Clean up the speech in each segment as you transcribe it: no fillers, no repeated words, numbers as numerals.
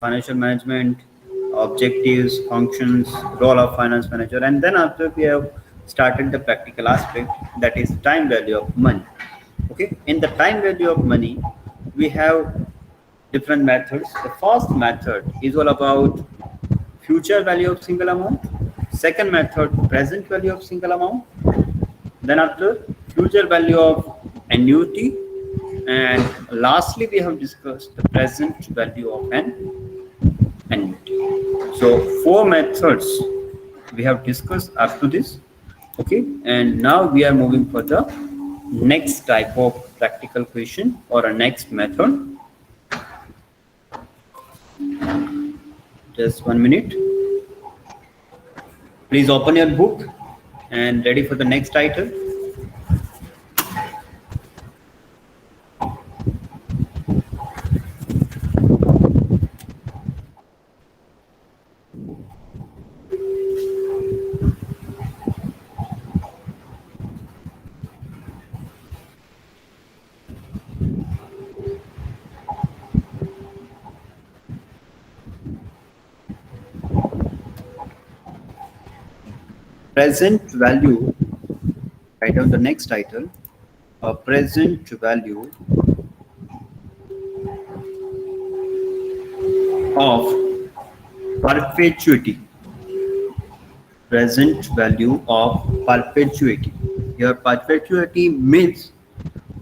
financial management, objectives, functions, role of finance manager, and then after we have started the practical aspect, that is time value of money. Okay, in the time value of money, we have different methods. The first method is all about future value of single amount. Second method, present value of single amount. Then after, future value of annuity. And lastly, we have discussed the present value of an annuity. So four methods we have discussed up to this. Okay, and now we are moving for the next type of practical question or a next method. Just 1 minute. Please open your book and ready for the next title. Present value, write down the next title, present value of perpetuity. Present value of perpetuity. Here perpetuity means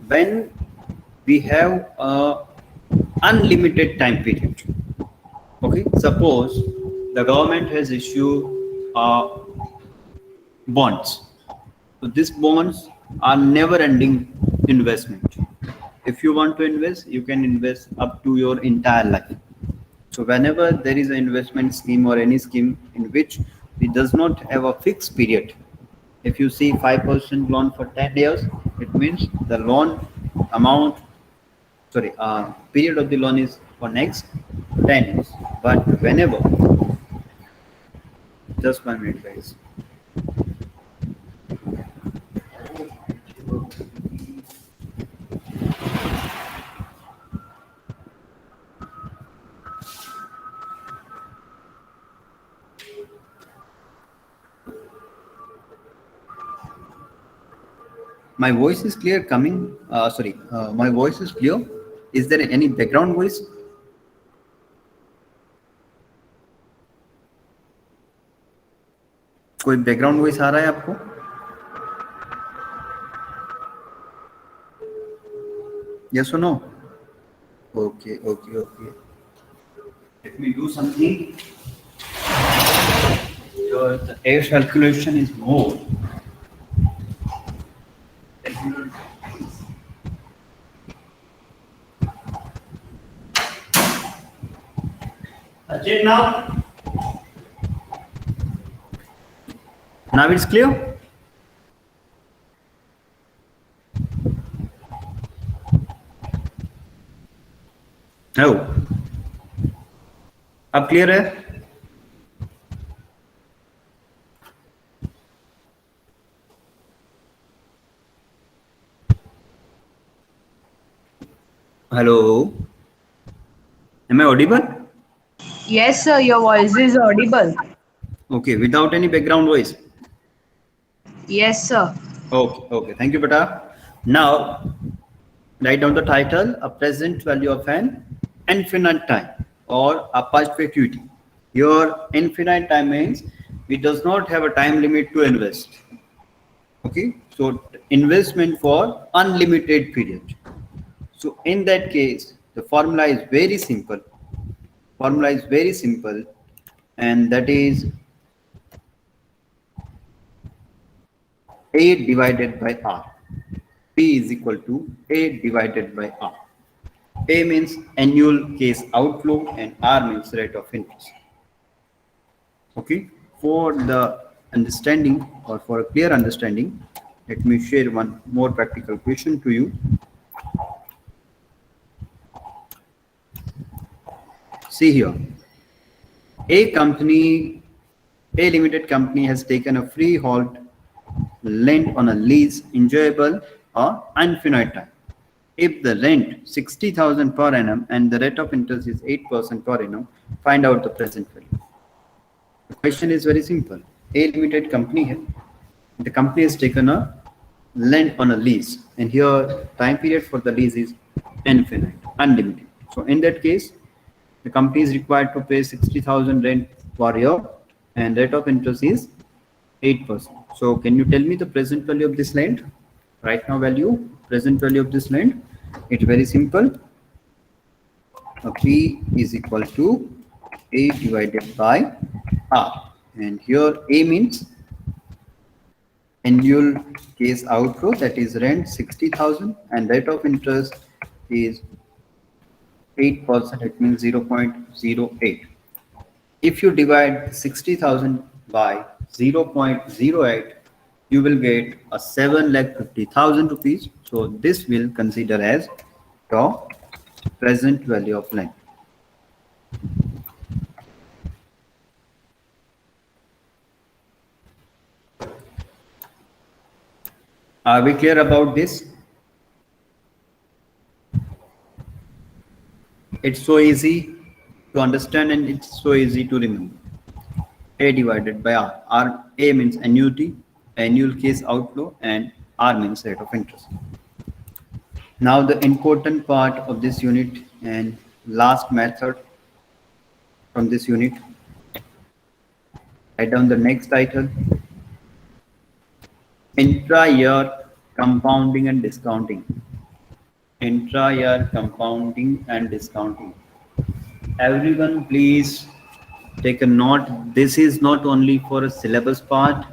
when we have a unlimited time period. Okay, suppose the government has issued bonds. So these bonds are never ending investment. If you want to invest, you can invest up to your entire life. So whenever there is an investment scheme or any scheme in which it does not have a fixed period, if you see 5% loan for 10 years, it means the loan amount, period of the loan is for next 10 years. But whenever, just 1 minute guys. My voice is clear coming. My voice is clear. Is there any background voice? कोई background voice आ रहा है आपको? Yes or no? Okay. Let me do something. The air circulation is more. Ajay, now it's clear. Hello. अब clear है? Hello. Am I audible? Yes, sir, your voice is audible. Okay, without any background voice. Yes, sir. Okay. Thank you, Beta. Now, write down the title, a present value of an infinite time or a perpetuity. Your infinite time means we does not have a time limit to invest. Okay, so investment for unlimited period. So in that case, the formula is very simple. And that is A divided by R. P is equal to A divided by R. A means annual case outflow and R means rate of interest. Okay, for the understanding or for a clear understanding, let me share one more practical question to you. See here, a limited company has taken a freehold land on a lease enjoyable or infinite time. if the rent 60,000 per annum and the rate of interest is 8% per annum, find out the present value. The question is very simple. A limited company hai. The company has taken a land on a lease, and here time period for the lease is infinite, unlimited. So in that case, the company is required to pay 60,000 rent per year, and rate of interest is 8%. So can you tell me the present value of this land? Right now value, present value of this land. It's very simple. P is equal to A divided by R. And here A means annual case outflow, that is rent 60,000, and rate of interest is 8%, it means 0.08. If you divide 60,000 by 0.08, you will get a 7,50,000 rupees. So this will consider as the present value of land. Are we clear about this? It's so easy to understand and it's so easy to remember. A divided by R. A means annuity, annual case outflow, and R means rate of interest. Now the important part of this unit and last method from this unit. Write down the next title. Intra-year compounding and discounting. Intra-year compounding and discounting. Everyone please take a note. This is not only for a syllabus part.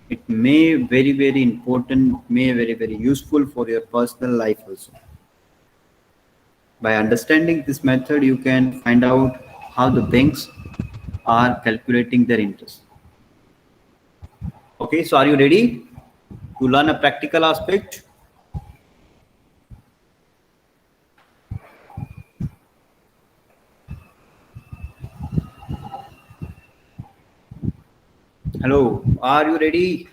It may very important, may very useful for your personal life also. By understanding this method, you can find out how the banks are calculating their interest. Okay, so are you ready to learn a practical aspect? Hello, are you ready?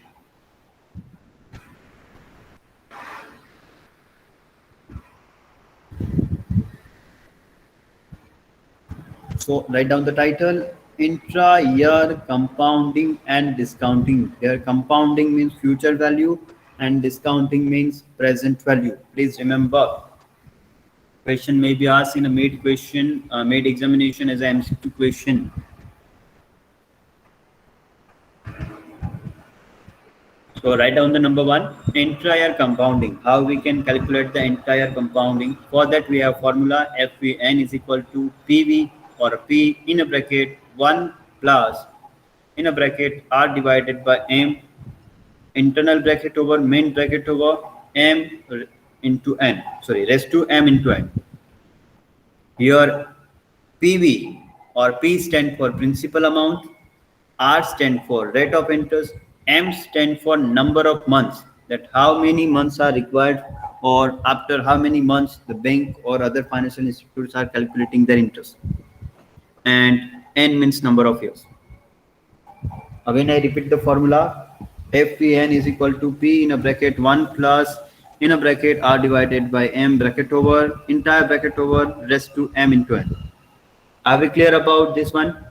So write down the title, intra-year compounding and discounting. Here compounding means future value and discounting means present value. Please remember, question may be asked in a mid question, mid examination as an MCQ question. So write down the number one, intra-year compounding. How we can calculate the entire compounding? For that we have formula FVN is equal to PV or P in a bracket 1 plus in a bracket R divided by M, internal bracket over main bracket over M into N. Sorry, raised to M into N. Here PV or P stand for principal amount, R stand for rate of interest, M stand for number of months, that how many months are required or after how many months the bank or other financial institutes are calculating their interest, and N means number of years. When I repeat the formula, FPN is equal to P in a bracket 1 plus in a bracket R divided by M bracket over entire bracket over rest to M into N. Are we clear about this one?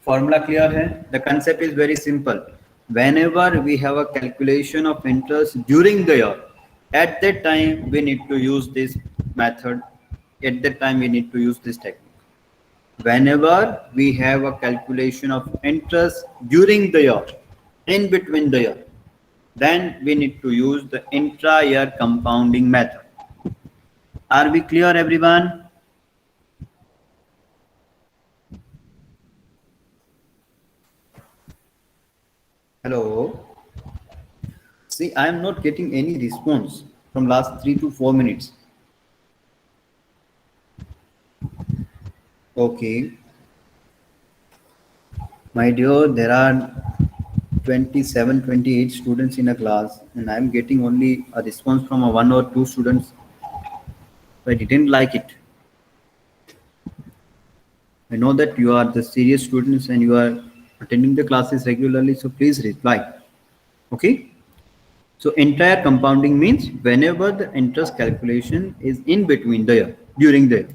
Formula clear hai? The concept is very simple. Whenever we have a calculation of interest during the year, at that time we need to use this method. At that time we need to use this technique. Whenever we have a calculation of interest during the year, in between the year, then we need to use the intra-year compounding method. Are we clear, everyone? Hello. See, I am not getting any response from last 3 to 4 minutes. Okay. My dear, there are 27, 28 students in a class and I am getting only a response from a 1 or 2 students. I didn't like it. I know that you are the serious students and you are attending the classes regularly, so please reply. Okay. So entire compounding means whenever the interest calculation is in between the year, during the year.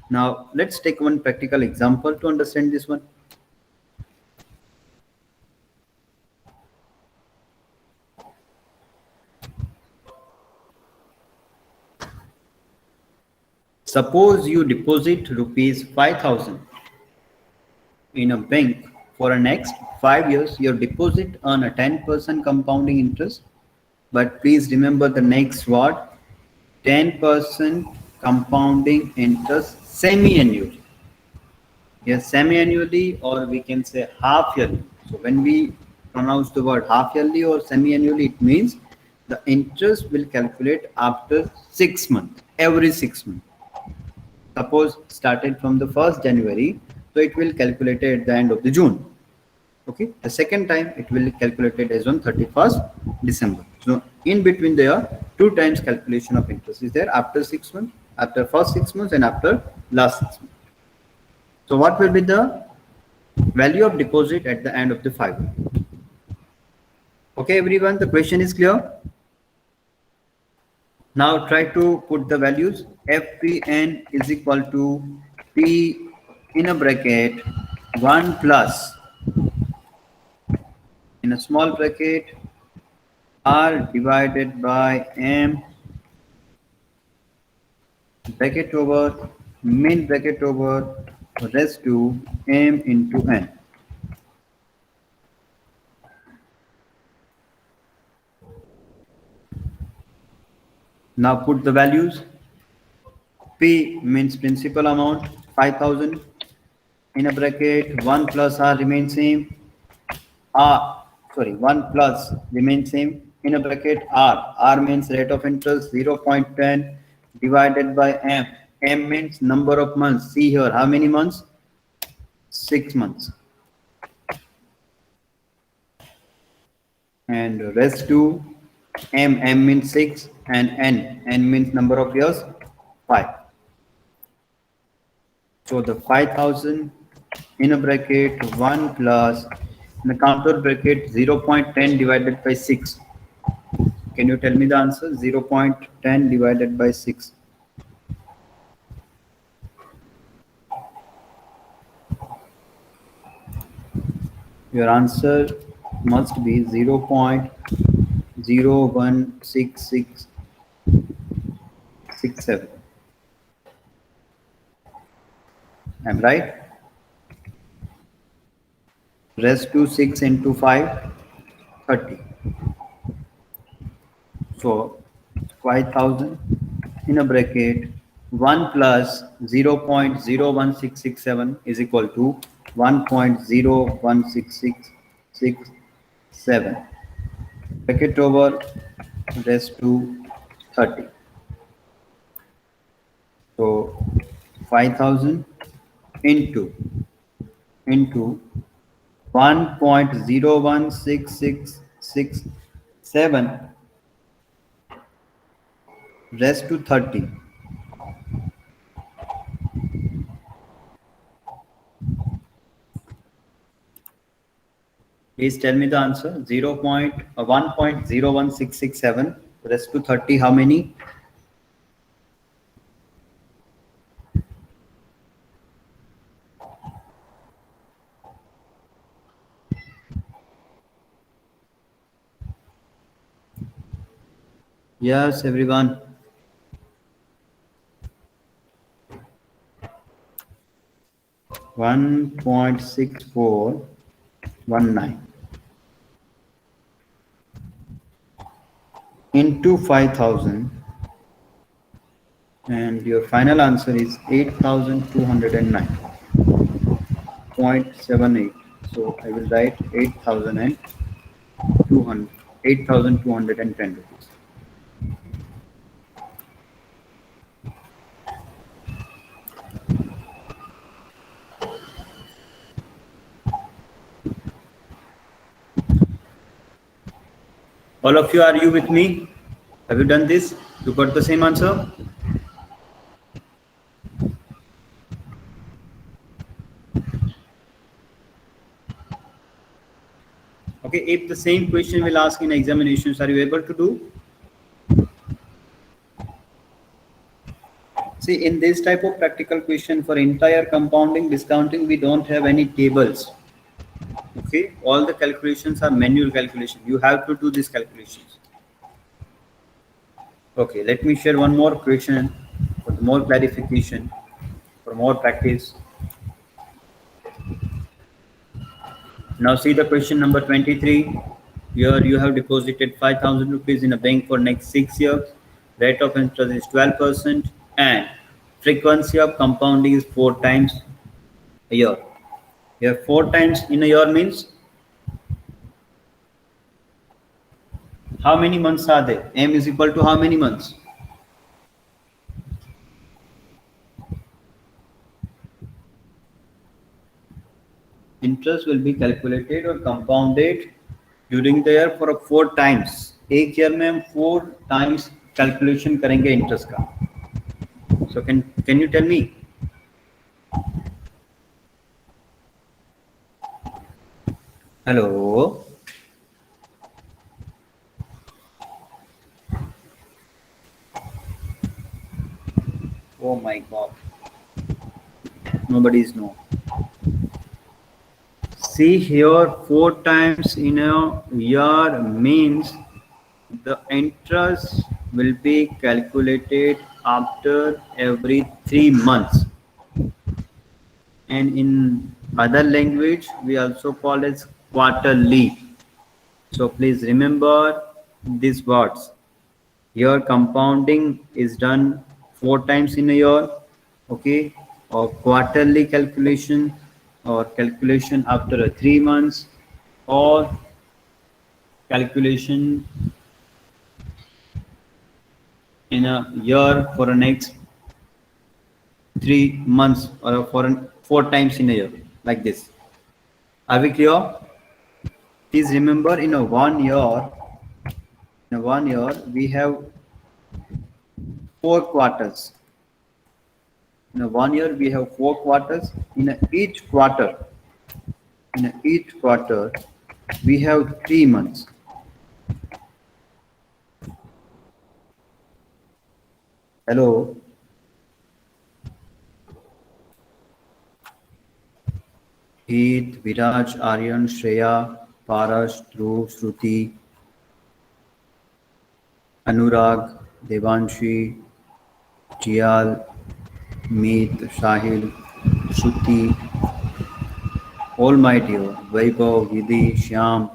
Now let's take one practical example to understand this one. Suppose you deposit rupees 5,000 in a bank for the next 5 years. Your deposit earn a 10% compounding interest. But please remember the next word, 10% compounding interest semi-annually. Yes, semi-annually, or we can say half yearly. So when we pronounce the word half yearly or semi-annually, it means the interest will calculate after 6 months, every 6 months. Suppose started from the 1st January, so it will calculate it at the end of the June. Okay, the second time it will calculate it as on 31st December. So in between there, two times calculation of interest is there, after 6 months, after first 6 months, and after last 6 months. So what will be the value of deposit at the end of the 5 years? Okay, everyone, the question is clear. Now try to put the values. FPN is equal to P in a bracket 1 plus, in a small bracket, R divided by M bracket over min bracket over raised to M into N. Now put the values. P means principal amount 5,000, in a bracket 1 plus R remains same. 1 plus remains same, in a bracket R means rate of interest 0.10 divided by M means number of months. See here, how many months? 6 months. And rest to M means 6, and N means number of years, 5. So the 5,000 in a bracket 1 plus, in the counter bracket 0.10 divided by 6. Can you tell me the answer? 0.10 divided by 6. Your answer must be 0.016667. I'm right? Rest to 6 into 5, 30. So 5,000 in a bracket 1 plus 0.01667 is equal to 1.01667. Bracket over rest to 30. So 5,000 into 1.01667 raised to 30. Please tell me the answer. 1.01667 raised to 30. How many? Yes, everyone. 1.6419 into 5,000, and your final answer is 8,209.78. So I will write 8,210 rupees. All of you, are you with me? Have you done this? You got the same answer? Okay. Okay, if the same question will ask in examinations, are you able to do? See, in this type of practical question for entire compounding, discounting, we don't have any tables. Okay, all the calculations are manual calculation. You have to do these calculations. Okay, let me share one more question for more clarification, for more practice. Now see the question number 23. Here you have deposited 5,000 rupees in a bank for next 6 years. Rate of interest is 12% and frequency of compounding is 4 times a year. Here 4 times in a year means how many months are there? M is equal to how many months? Interest will be calculated or compounded during the year for 4 times. एक year में हम 4 times calculation करेंगे interest का. So can you tell me? Hello. Oh my God. Nobody is know. See here, 4 times in a year means the interest will be calculated after every 3 months. And in other language, we also call it quarterly. So please remember these words. Here compounding is done 4 times in a year, okay, or quarterly calculation or calculation after 3 months or calculation in a year for the next 3 months or for 4 times in a year like this. Are we clear? Please remember in a 1 year, we have 4 quarters. In a 1 year we have 4 quarters. In each quarter we have 3 months. Hello. Heath, Viraj, Aryan, Shreya, Parash, Dhruv, Shruti, Anurag, Devanshi, Jial, Meet, Shahil, Shruti, all my dear, Vaibhav, Vidhi, Shyam.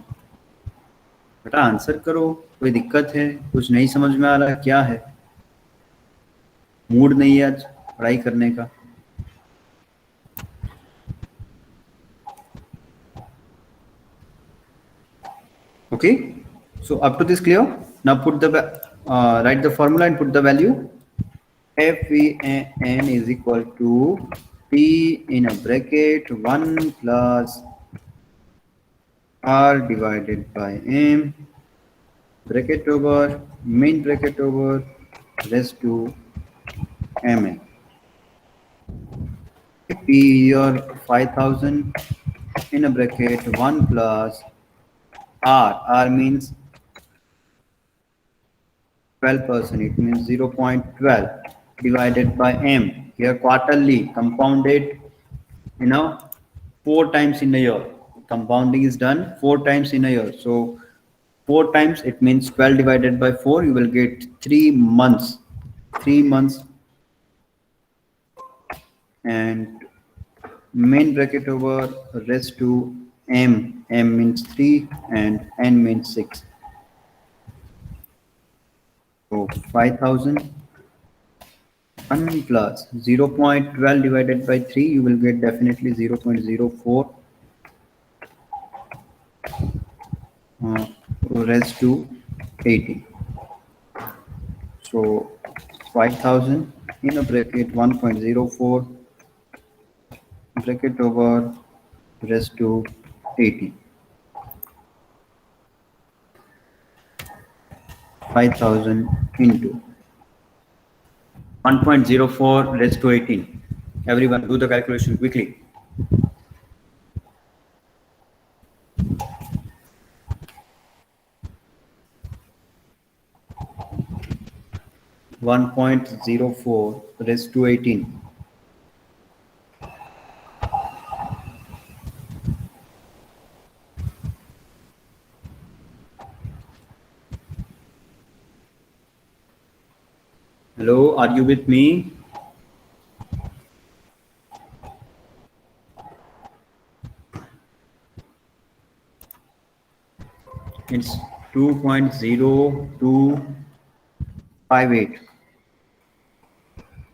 बेटा answer करो, कोई दिक्कत है? कुछ नहीं समझ में आ रहा, क्या है? मूड नहीं है आज पढ़ाई करने का? Okay, so up to this clear? Now put the write the formula and put the value. FVN is equal to P in a bracket 1 plus R divided by M bracket over main bracket over raised to MN. P here 5,000 in a bracket 1 plus R means 12%, it means 0.12 divided by M. Here quarterly compounded, 4 times in a year. Compounding is done 4 times in a year. So 4 times, it means 12 divided by 4, you will get 3 months. 3 months. And main bracket over raised to M. M means 3 and N means 6. So 5,000 1 plus 0.12 divided by 3, you will get definitely 0.04 raised to 80. So 5,000 in a bracket 1.04 bracket over raised to 80. 5,000 into 1.04 raised to 18. Everyone do the calculation quickly. 1.04 raised to 18. Hello, are you with me? It's 2.0258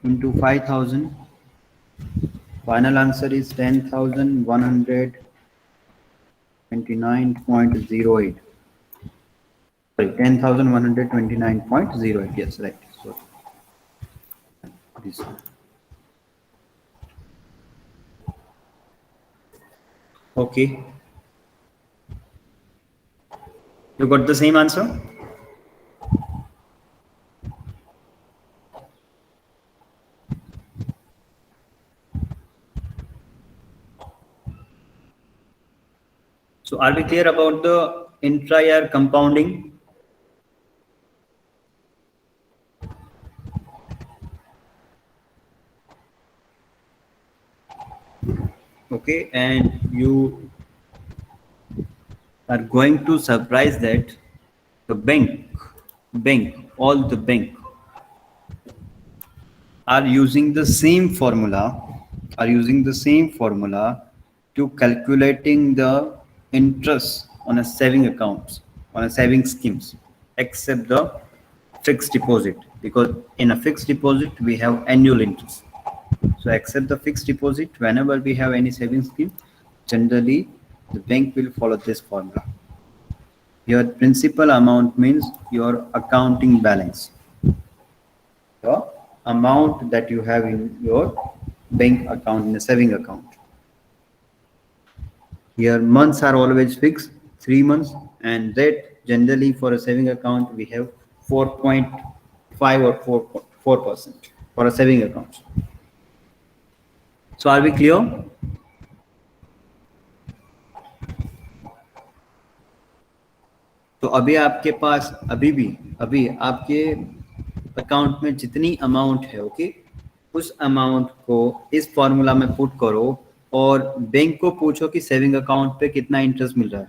into 5,000. Final answer is 10,129.08. Sorry, 10,129.08. Yes, right. So this. Okay. You got the same answer? So are we clear about the intra-year compounding? Okay, and you are going to surprise that the all the bank are using the same formula, to calculating the interest on a saving accounts, on a saving schemes, except the fixed deposit, because in a fixed deposit we have annual interest. So except the fixed deposit, whenever we have any savings scheme, generally the bank will follow this formula. Your principal amount means your accounting balance, the amount that you have in your bank account, in a saving account. Here months are always fixed, 3 months, and that generally for a saving account we have 4.5 or 4% for a saving account. So are we clear? तो अभी आपके पास अभी आपके account में जितनी amount है, okay, उस amount को इस फॉर्मूला में पुट करो और बैंक को पूछो कि सेविंग अकाउंट पे कितना इंटरेस्ट मिल रहा है,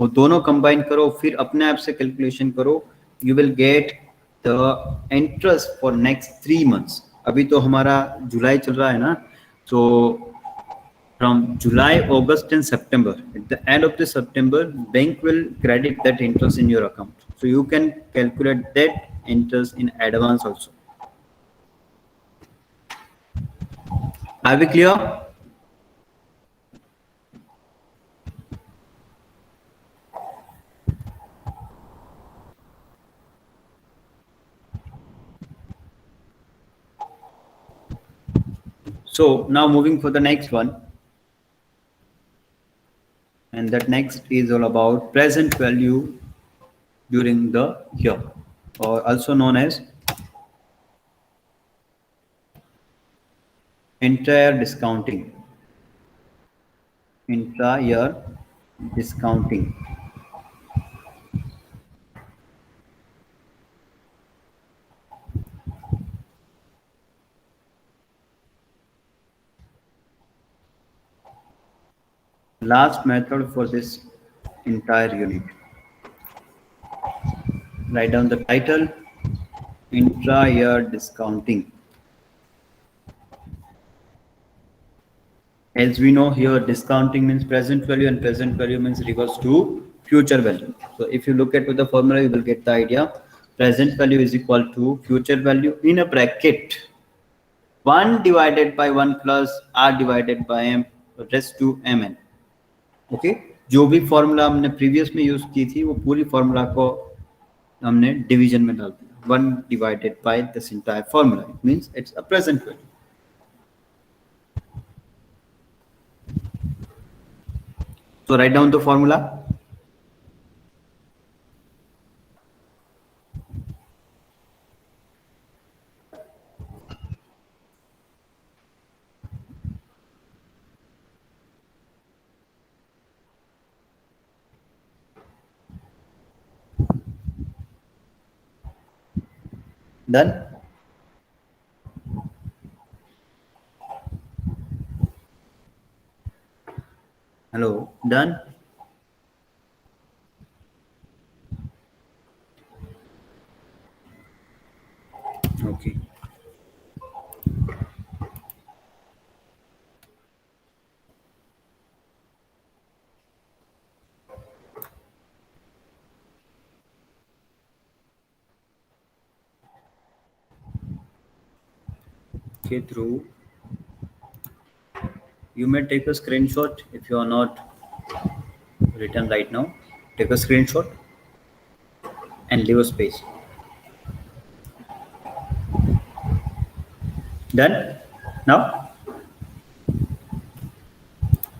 वो दोनों कंबाइन करो, फिर अपने आप से कैलकुलेशन करो, you will get the interest for next 3 months. अभी तो हमारा जुलाई चल रहा है ना, तो from July, August, and September. At the end of the September, bank will credit that interest in your account. So you can calculate that interest in advance also. Are we clear? So now moving for the next one. And that next is all about present value during the year, or also known as intra-year discounting. Intra-year discounting. Last method for this entire unit. Write down the title, intra-year discounting. As we know here, discounting means present value, and present value means reverse to future value. So if you look at with the formula, you will get the idea. Present value is equal to future value in a bracket 1 divided by 1 plus r divided by m raised to mn. Okay, जो भी formula हमने previous में use की थी वो पूरी formula को हमने डिवीजन में डाल दिया. 1 divided by this entire formula, it means it's a present value. So write down the formula. Done. Hello, done? Okay. Okay, through. You may take a screenshot if you are not written right now. Take a screenshot and leave a space. Done? Now?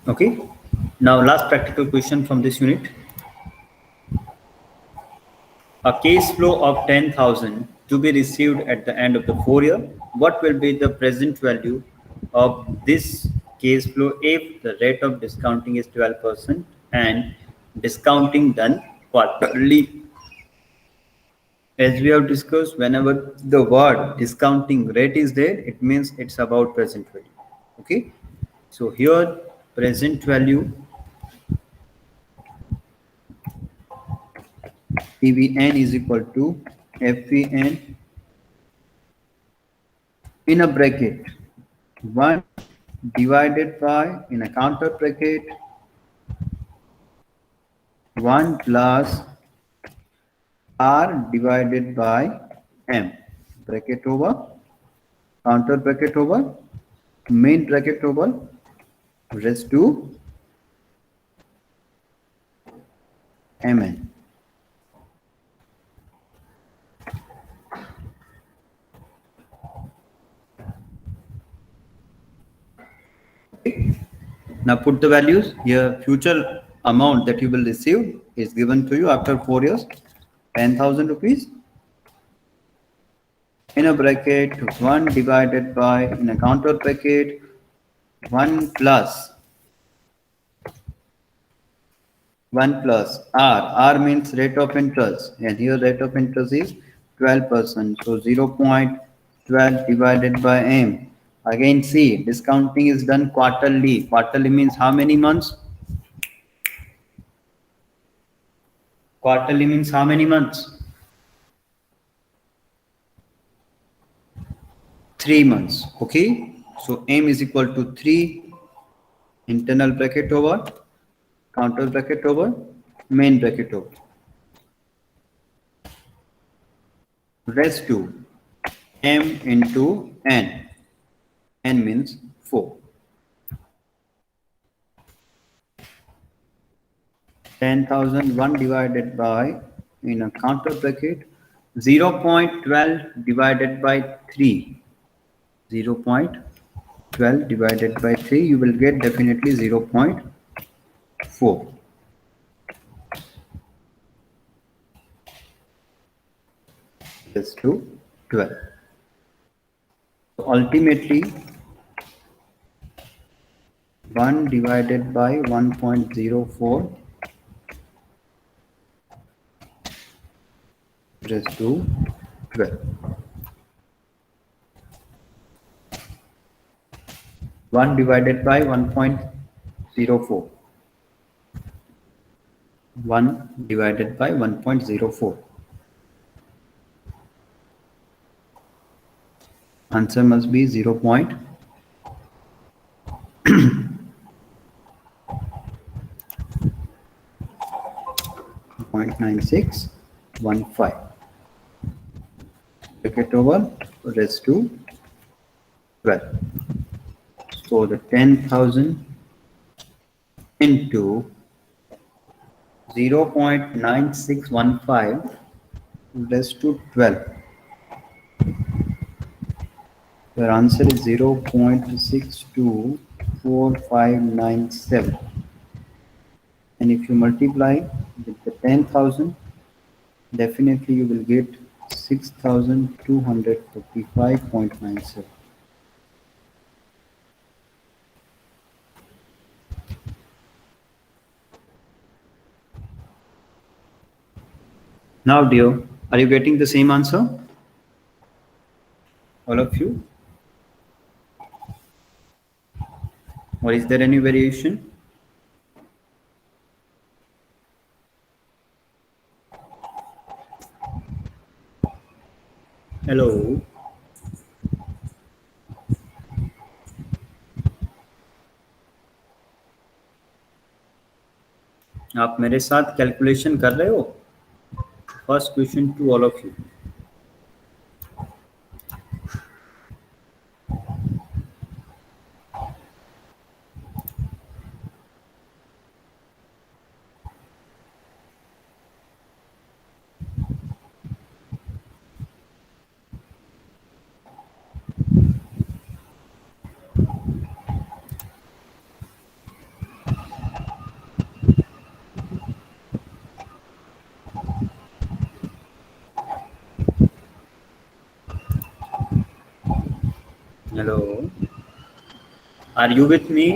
Okay. Now last practical question from this unit. A cash flow of 10,000 to be received at the end of the 4 year. What will be the present value of this cash flow if the rate of discounting is 12% and discounting done quarterly? As we have discussed, whenever the word discounting rate is there, it means it's about present value. Okay. So here present value PVN is equal to FVN in a bracket 1 divided by in a counter bracket 1 plus R divided by M bracket over counter bracket over main bracket over raised to Mn. Now put the values here. Future amount that you will receive is given to you after 4 years, 10,000 rupees in a bracket 1 divided by in a counter bracket 1 plus 1 plus R. R means rate of interest, and here rate of interest is 12%. So 0.12 divided by M. Again, see, discounting is done quarterly. Quarterly means how many months? Quarterly means how many months? 3 months. Okay. So M is equal to 3 internal bracket over counter bracket over main bracket over raised to M into N. N means 4. 10,001 divided by in a counter bracket 0.12 divided by 3. 0.12 divided by 3, you will get definitely 0.4. Is to 12. So ultimately 1 divided by 1.04 raised to 12. 1 divided by 1.04. 1 divided by 1.04. Answer must be 0.9615. Bracket over raised to 12. So the 10,000 into 0.9615 raised to 12. Your answer is 0.624597. And if you multiply with the 10,000, definitely you will get 6,245.97. Now, dear, are you getting the same answer? All of you? Or is there any variation? Hello, आप मेरे साथ calculation कर रहे हो? First question to all of you. Hello, are you with me?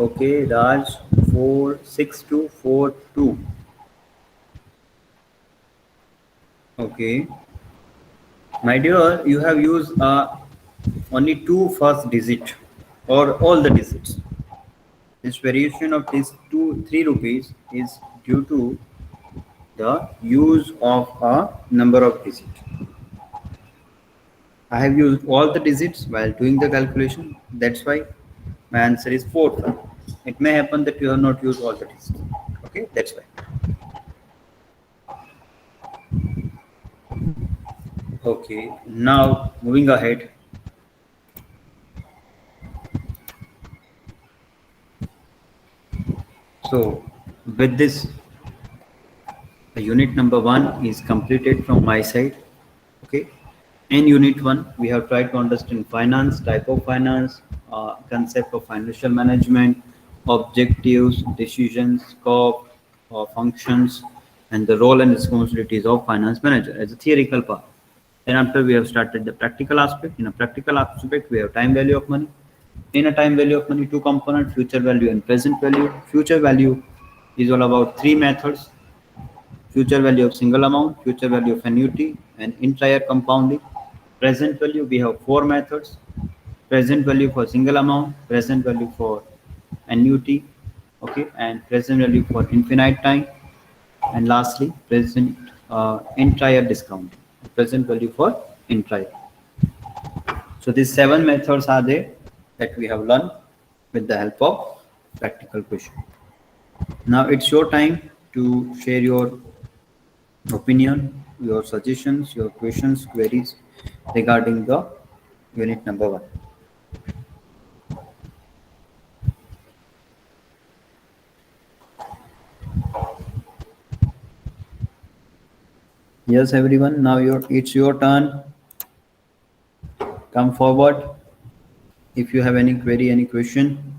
Okay, Raj, 46242. Okay, my dear, you have used only two first digit or all the digits. This variation of these 3 rupees is due to the use of a number of digits. I have used all the digits while doing the calculation. That's why my answer is 4. It may happen that you have not used all the digits. Okay, that's why. Okay, now moving ahead. So, with this, unit number 1 is completed from my side. Okay. In unit 1, we have tried to understand finance, type of finance, concept of financial management, objectives, decisions, scope, functions, and the role and responsibilities of finance manager as a theoretical part. Then after we have started the practical aspect. In a practical aspect, we have time value of money. In a time value of money, two components, future value and present value. Future value is all about three methods: future value of single amount, future value of annuity, and entire compounding. Present value, we have four methods: present value for single amount, present value for annuity, okay, and present value for infinite time, and lastly, present entire discounting, present value for entire. So these seven methods are there that we have learned with the help of practical question. Now it's your time to share your opinion, your suggestions, your questions, queries regarding the unit number 1. Yes, everyone, now it's your turn. Come forward if you have any query, any question.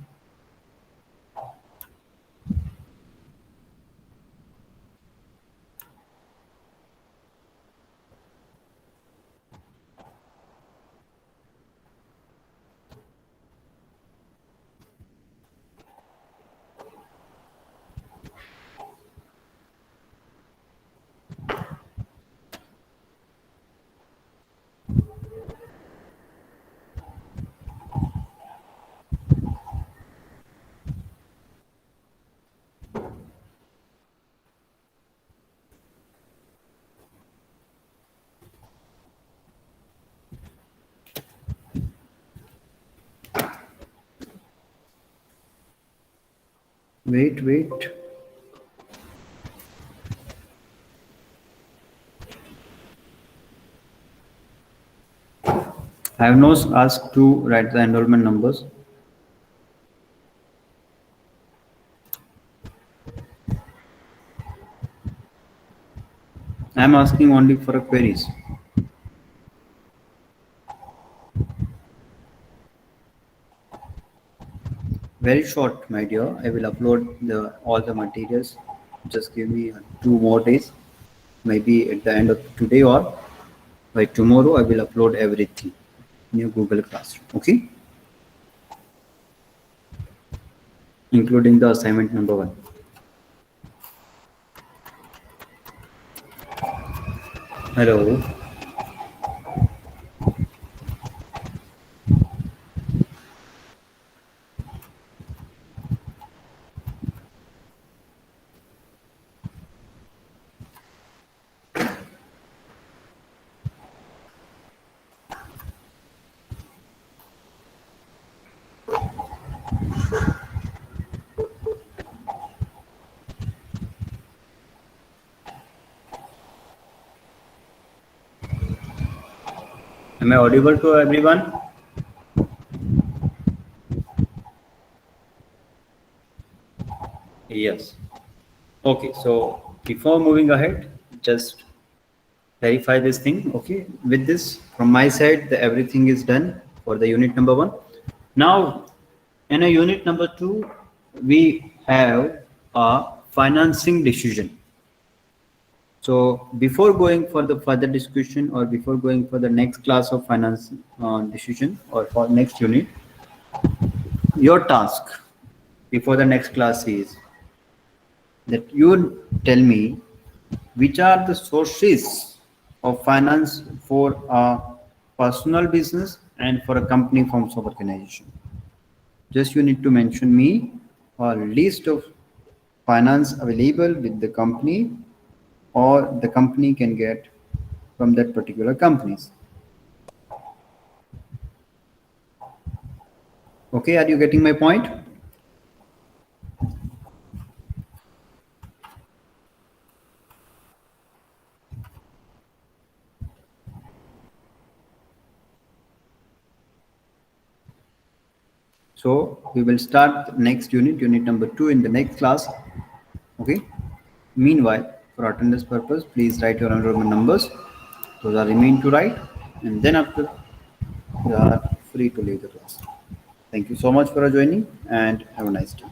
Wait, wait. I have not asked to write the enrollment numbers. I am asking only for queries. Very short, my dear. I will upload all the materials. Just give me 2 more days. Maybe at the end of today or by tomorrow, I will upload everything in your Google Classroom. Okay, including the assignment number 1. Hello. Am I audible to everyone? Yes. Okay, so before moving ahead, just verify this thing. Okay, with this from my side, everything is done for the unit number 1. Now, in a unit number 2, we have a financing decision. So before going for the further discussion or before going for the next class of finance decision or for next unit, your task before the next class is that you tell me which are the sources of finance for a personal business and for a company forms of organization. Just you need to mention me a list of finance available with the company or the company can get from that particular companies. Okay, are you getting my point? So we will start next unit, unit number 2 in the next class. Okay. Meanwhile, for attendance purpose, please write your enrollment numbers. Those are remain to write, and then after you are free to leave the class. Thank you so much for joining and have a nice day.